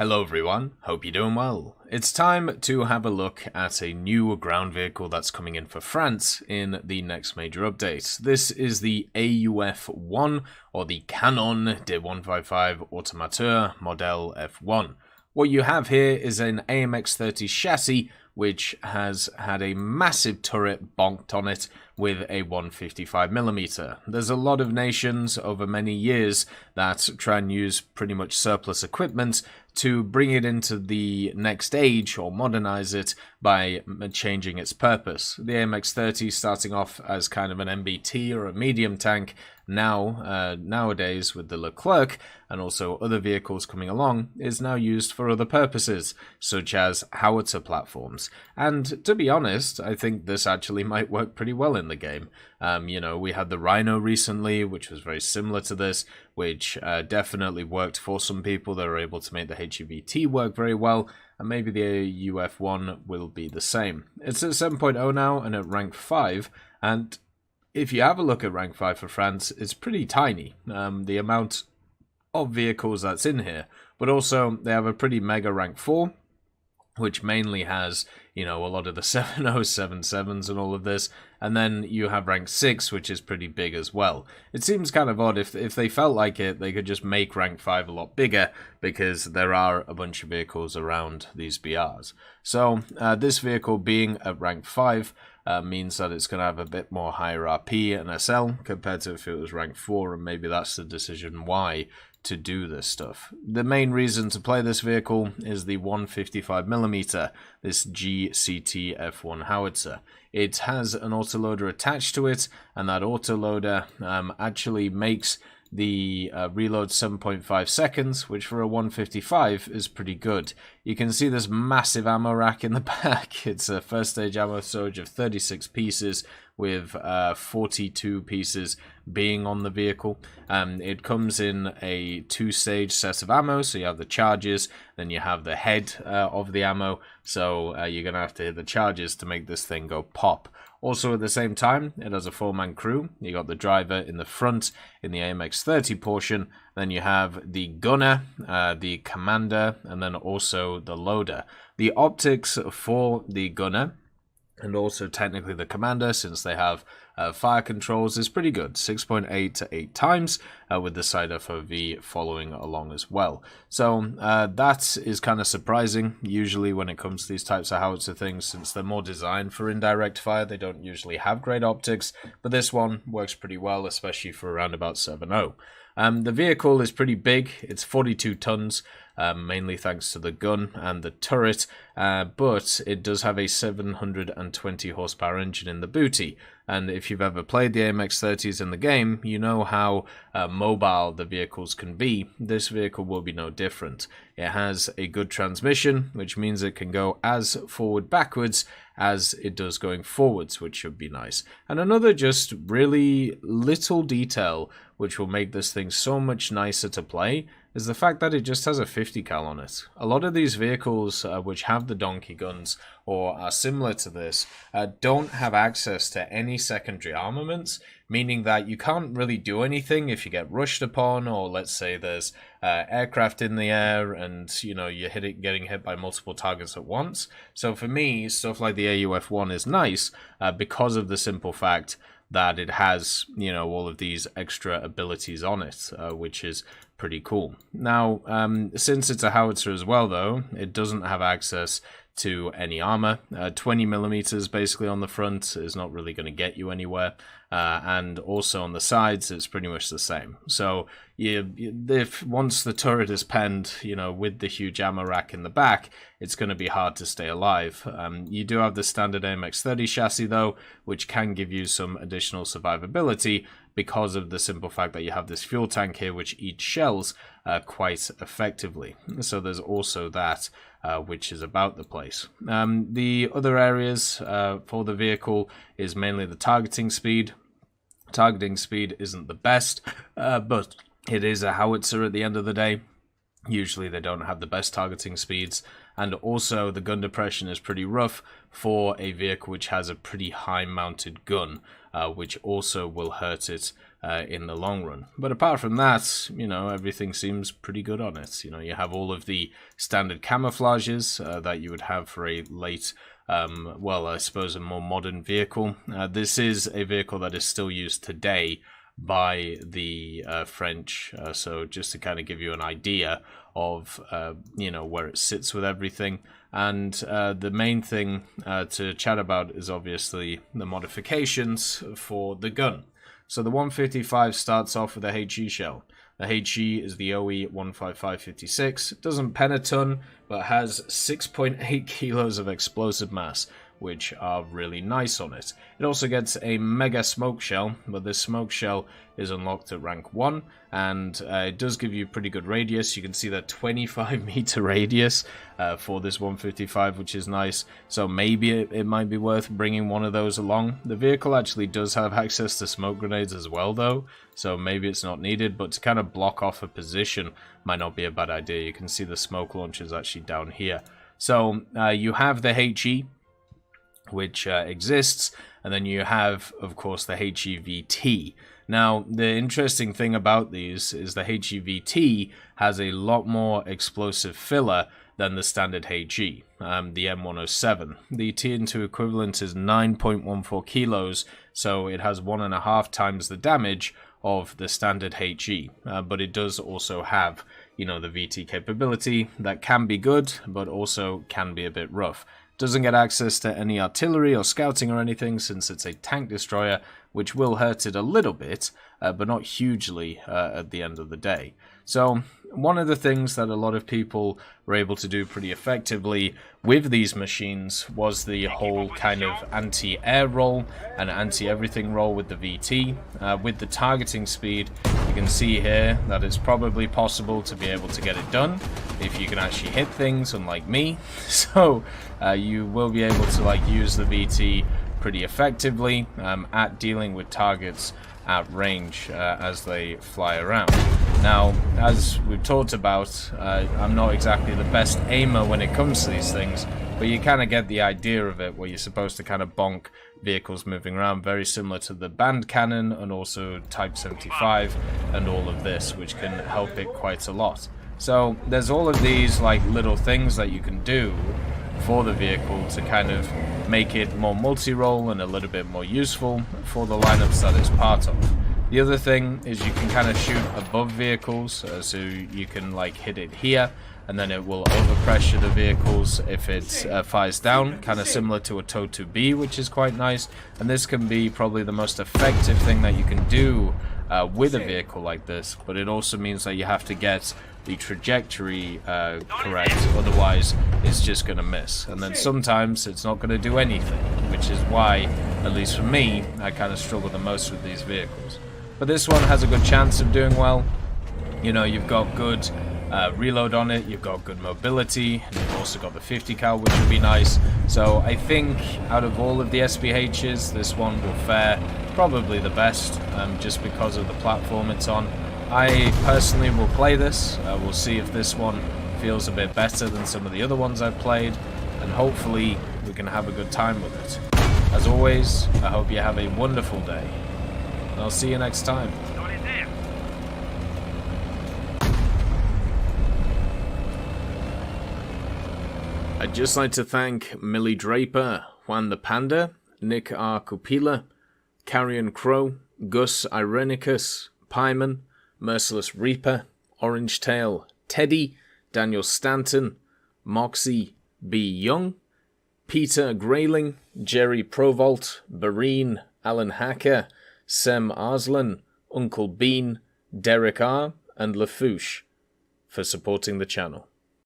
Hello everyone, hope you're doing well. It's time to have a look at a new ground vehicle that's coming in for France in the next major update. This is the AUF-1, or the Canon de 155 Automateur Model F1. What you have here is an AMX-30 chassis which has had a massive turret bonked on it with a 155mm. There's a lot of nations over many years that try and use pretty much surplus equipment to bring it into the next age or modernize it by changing its purpose. The AMX-30 starting off as kind of an MBT or a medium tank, nowadays with the Leclerc and also other vehicles coming along, is now used for other purposes, such as howitzer platforms. And to be honest, I think this actually might work pretty well in the game. We had the Rhino recently, which was very similar to this, which definitely worked for some people. They were able to make the HEVT work very well, and maybe the UF1 will be the same. It's at 7.0 now and at rank 5, and if you have a look at rank 5 for France, it's pretty tiny, the amount of vehicles that's in here, but also they have a pretty mega rank 4, which mainly has, a lot of the 7077s and all of this, and then you have rank 6, which is pretty big as well. It seems kind of odd. If they felt like it, they could just make rank 5 a lot bigger, because there are a bunch of vehicles around these BRs. So this vehicle being at rank 5 means that it's going to have a bit more higher RP and SL compared to if it was rank 4, and maybe that's the decision why to do this stuff. The main reason to play this vehicle is the 155mm, this GCT F1 howitzer. It has an autoloader attached to it, and that autoloader actually makes the reload 7.5 seconds, which for a 155 is pretty good. You can see this massive ammo rack in the back. It's a first stage ammo storage of 36 pieces, with 42 pieces being on the vehicle. It comes in a 2-stage set of ammo, so you have the charges, then you have the head of the ammo, so you're going to have to hit the charges to make this thing go pop. Also at the same time, it has a 4-man crew. You got the driver in the front in the AMX-30 portion, then you have the gunner, the commander, and then also the loader. The optics for the gunner, and also technically the commander, since they have fire controls, is pretty good. 6.8 to 8 times, with the side FOV following along as well. So that is kind of surprising, usually when it comes to these types of howitzer things, since they're more designed for indirect fire. They don't usually have great optics, but this one works pretty well, especially for around about 7.0. The vehicle is pretty big. It's 42 tons, mainly thanks to the gun and the turret, but it does have a 720 horsepower engine in the booty. And if you've ever played the AMX-30s in the game, you know how mobile the vehicles can be. This vehicle will be no different. It has a good transmission, which means it can go as forward-backwards as it does going forwards, which should be nice. And another just really little detail which will make this thing so much nicer to play is the fact that it just has a 50 cal on it. A lot of these vehicles which have the donkey guns or are similar to this don't have access to any secondary armaments, meaning that you can't really do anything if you get rushed upon, or let's say there's aircraft in the air and you're getting hit by multiple targets at once. So for me, stuff like the AUF-1 is nice because of the simple fact that it has, all of these extra abilities on it, which is pretty cool. Now, since it's a howitzer as well, though, it doesn't have access to any armor. 20mm basically on the front is not really going to get you anywhere, and also on the sides it's pretty much the same. So if once the turret is penned, with the huge ammo rack in the back, it's going to be hard to stay alive. You do have the standard AMX-30 chassis though, which can give you some additional survivability because of the simple fact that you have this fuel tank here which eats shells quite effectively. So there's also that, which is about the place. The other areas for the vehicle is mainly the targeting speed. Targeting speed isn't the best, but it is a howitzer at the end of the day. Usually they don't have the best targeting speeds, and also the gun depression is pretty rough for a vehicle which has a pretty high mounted gun, which also will hurt it in the long run. But apart from that, you know, everything seems pretty good on it. You know, you have all of the standard camouflages that you would have for a late, well, I suppose a more modern vehicle. This is a vehicle that is still used today by the French, so just to kind of give you an idea of you know, where it sits with everything. And the main thing to chat about is obviously the modifications for the gun. So the 155 starts off with a HE shell. The HE is the OE 15556. It doesn't pen a ton, but has 6.8 kilos of explosive mass, which are really nice on it. It also gets a mega smoke shell, but this smoke shell is unlocked at rank 1, and it does give you pretty good radius. You can see that 25 meter radius for this 155, which is nice. So maybe it might be worth bringing one of those along. The vehicle actually does have access to smoke grenades as well though, so maybe it's not needed, but to kind of block off a position might not be a bad idea. You can see the smoke launchers actually down here. So you have the HE, which exists, and then you have, of course, the HEVT. Now, the interesting thing about these is the HEVT has a lot more explosive filler than the standard HE, the M107. The TN2 equivalent is 9.14 kilos, so it has 1.5 times the damage of the standard HE, but it does also have, you know, the VT capability that can be good, but also can be a bit rough. Doesn't get access to any artillery or scouting or anything, since it's a tank destroyer, which will hurt it a little bit, but not hugely at the end of the day. So one of the things that a lot of people were able to do pretty effectively with these machines was the whole kind of anti-air roll and anti-everything roll with the VT. With the targeting speed, you can see here that it's probably possible to be able to get it done if you can actually hit things, unlike me. So you will be able to like use the VT pretty effectively at dealing with targets at range as they fly around. Now, as we've talked about, I'm not exactly the best aimer when it comes to these things, but you kind of get the idea of it, where you're supposed to kind of bonk vehicles moving around, very similar to the band cannon and also Type 75 and all of this, which can help it quite a lot. So there's all of these like little things that you can do for the vehicle to kind of make it more multi-role and a little bit more useful for the lineups that it's part of. The other thing is you can kind of shoot above vehicles, so you can like hit it here, and then it will overpressure the vehicles if it fires down, kind of similar to a TOW-2B, which is quite nice. And this can be probably the most effective thing that you can do with a vehicle like this, but it also means that you have to get the trajectory correct, otherwise it's just going to miss. And then sometimes it's not going to do anything, which is why, at least for me, I kind of struggle the most with these vehicles. But this one has a good chance of doing well. You know, you've got good reload on it, you've got good mobility, and you've also got the 50 cal, which would be nice. So I think out of all of the SPHs, this one will fare probably the best, just because of the platform it's on. I personally will play this. We'll see if this one feels a bit better than some of the other ones I've played, and hopefully we can have a good time with it. As always, I hope you have a wonderful day, and I'll see you next time. I'd just like to thank Millie Draper, Juan the Panda, Nick R. Kupila, Carrion Crow, Gus Irenicus, Pyman, Merciless Reaper, Orange Tail, Teddy, Daniel Stanton, Moxie B. Young, Peter Grayling, Jerry Provolt, Bareen, Alan Hacker, Sem Arslan, Uncle Bean, Derek R., and Lafouche for supporting the channel.